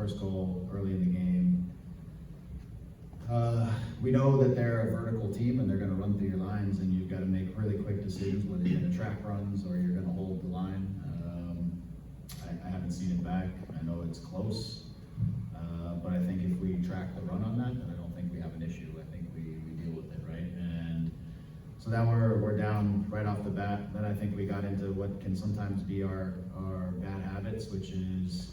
first goal early in the game. We know that they're a vertical team and they're going to run through your lines, and you've got to make really quick decisions whether you're going to track runs or you're going to hold the line. I haven't seen it back. I know it's close, but I think if we track the run on that, then I don't think we have an issue. I think we deal with it, right? And so now we're down right off the bat. Then I think we got into what can sometimes be our bad habits, which is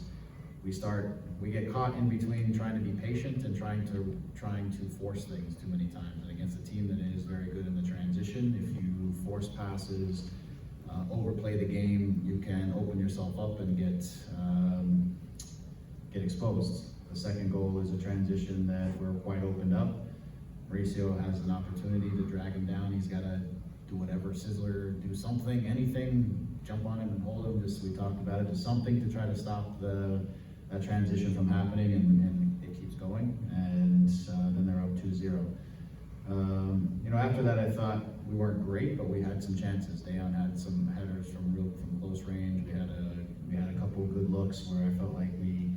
we get caught in between trying to be patient and trying to force things too many times. And against a team that is very good in the transition, if you force passes, overplay the game, you can open yourself up and get exposed. The second goal is a transition that we're quite opened up. Mauricio has an opportunity to drag him down. He's got to do whatever, sizzler, do something, anything, jump on him and hold him. Just, we talked about it, just something to try to stop that transition from happening, and it keeps going. And then they're up 2-0. After that, I thought we weren't great, but we had some chances. Dayon had some headers from close range. We had a couple of good looks where I felt like we,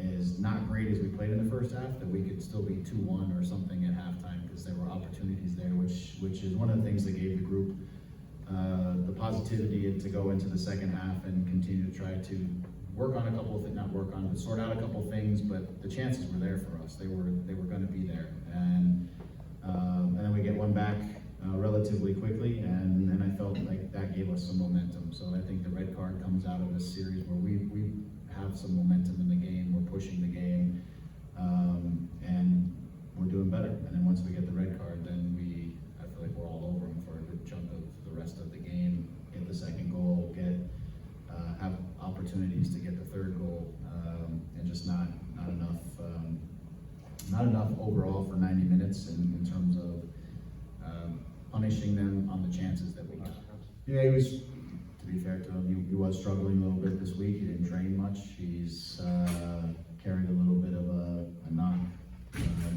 as not great as we played in the first half, that we could still be 2-1 or something at halftime, because there were opportunities there, which is one of the things that gave the group the positivity to go into the second half and continue to try to work on a couple of things, not work on, but sort out a couple of things. But the chances were there for us. They were going to be there, and then we get one back relatively quickly, and I felt like that gave us some momentum. So I think the red card comes out of this series where we have some momentum in the game. We're pushing the game, and we're doing better. And then once we get the red card, then I feel like we're all over them for a good chunk of the rest of the game. Get the second goal, have opportunities to get the third goal, and just not enough overall for 90 minutes in terms of punishing them on the chances that we got. Yeah, he was, to be fair to him, he was struggling a little bit this week. He didn't train much. He's carried a little bit of a knock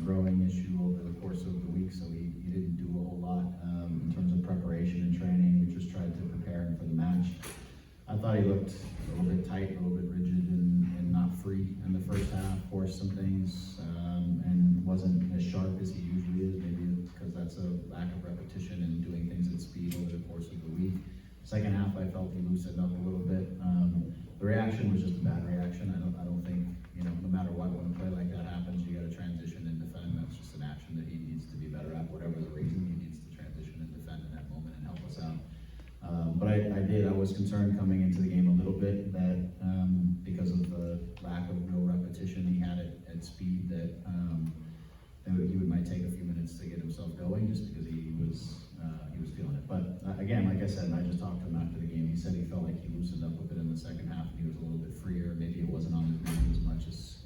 growing issue over the course of the week, so he didn't do a whole lot in terms of preparation and training. We just tried to prepare him for the match. I thought he looked a little bit tight, a little bit rigid, and not free in the first half. Forced some things, and wasn't as sharp as he usually is. Maybe because that's a lack of repetition and doing things at speed over the course of the week. Second half, I felt he loosened up a little bit. The reaction was just a bad reaction. I don't think, no matter what, when a play like that happens, you got to transition and defend. That's just an action that he needs to be better at. Whatever the reason, he needs to transition and defend in that moment and help us out. But I was concerned coming into the game a little bit that because of the lack of real repetition he had at speed, that he might take a few minutes to get himself going, just because he was feeling it. But again, like I said, and I just talked to him after the game, he said he felt like he loosened up a bit in the second half, and he was a little bit freer. Maybe it wasn't on his mind as much as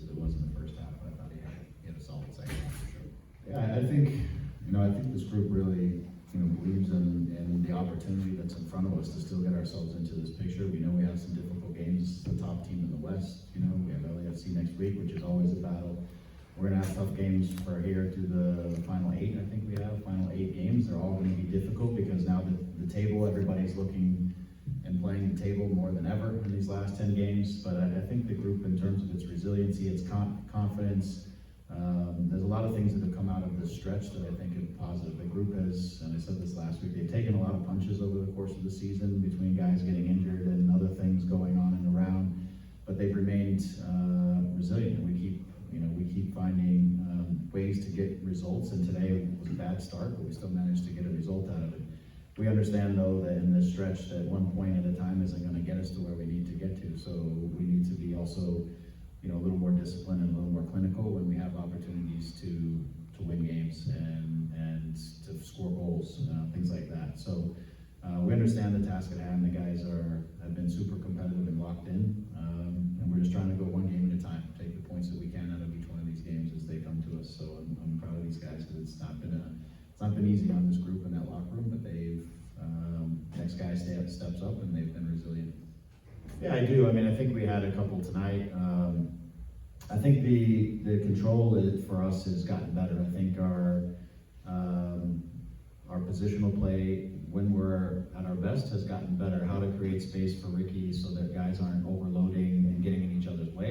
it was in the first half, but I thought he had a solid second half for sure. Yeah, I think this group really believes in the opportunity that's in front of us to still get ourselves into this picture. We know we have some difficult games. The top team in the West, we have LAFC next week, which is always a battle. We're going to have tough games for here to the final 8. I think we have final 8 games. They're all going to be difficult because now the table, everybody's looking and playing the table more than ever in these last 10 games. But I think the group, in terms of its resiliency, its confidence, there's a lot of things that have come out of this stretch that I think are positive. The group has, and I said this last week, they've taken a lot of punches over the course of the season between guys getting injured and other things going on and around, but they've remained resilient. We keep finding ways to get results, and today was a bad start, but we still managed to get a result out of it. We understand, though, that in this stretch, that one point at a time isn't going to get us to where we need to get to, so we need to be also a little more disciplined and a little more clinical when we have opportunities to win games and to score goals, things like that. So we understand the task at hand. The guys have been super competitive and locked in, and we're just trying to go one game at a time, take the points that we can out of each one of these games as they come to us. So I'm proud of these guys, because it's not been easy on this group in that locker room, but they've next guy steps up and they've been resilient. Yeah, I do. I think we had a couple tonight. I think the control for us has gotten better. I think our positional play, when we're at our best, has gotten better. How to create space for Ricky so that guys aren't overloading and getting in each other's way.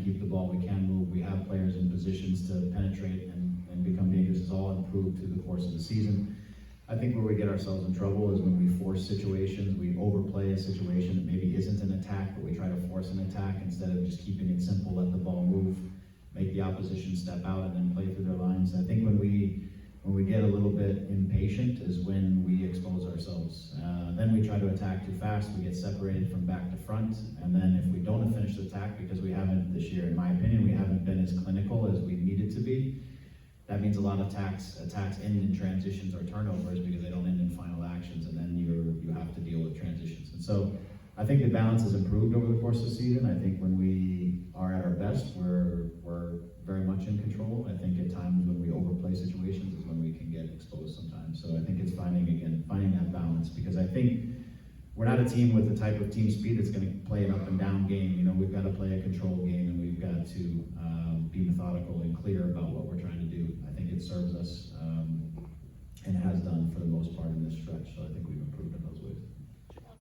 can keep the ball, we can move, we have players in positions to penetrate and become dangerous. It's all improved through the course of the season. I think where we get ourselves in trouble is when we force situations, we overplay a situation that maybe isn't an attack, but we try to force an attack instead of just keeping it simple, let the ball move, make the opposition step out and then play through their lines. I think when we get a little bit impatient is when we expose ourselves. Then we try to attack too fast, we get separated from back to front, and then if we don't finish the attack, because we haven't this year, in my opinion, we haven't been as clinical as we needed to be, that means a lot of attacks end in transitions or turnovers because they don't end in final actions, and then you have to deal with transitions. And so I think the balance has improved over the course of the season. I think when we are at our best, we're very much in control. I think at times when we overplay situations is when we can get exposed sometimes. So I think it's finding that balance, because I think we're not a team with the type of team speed that's going to play an up and down game. You know, we've got to play a controlled game, and we've got to be methodical and clear about what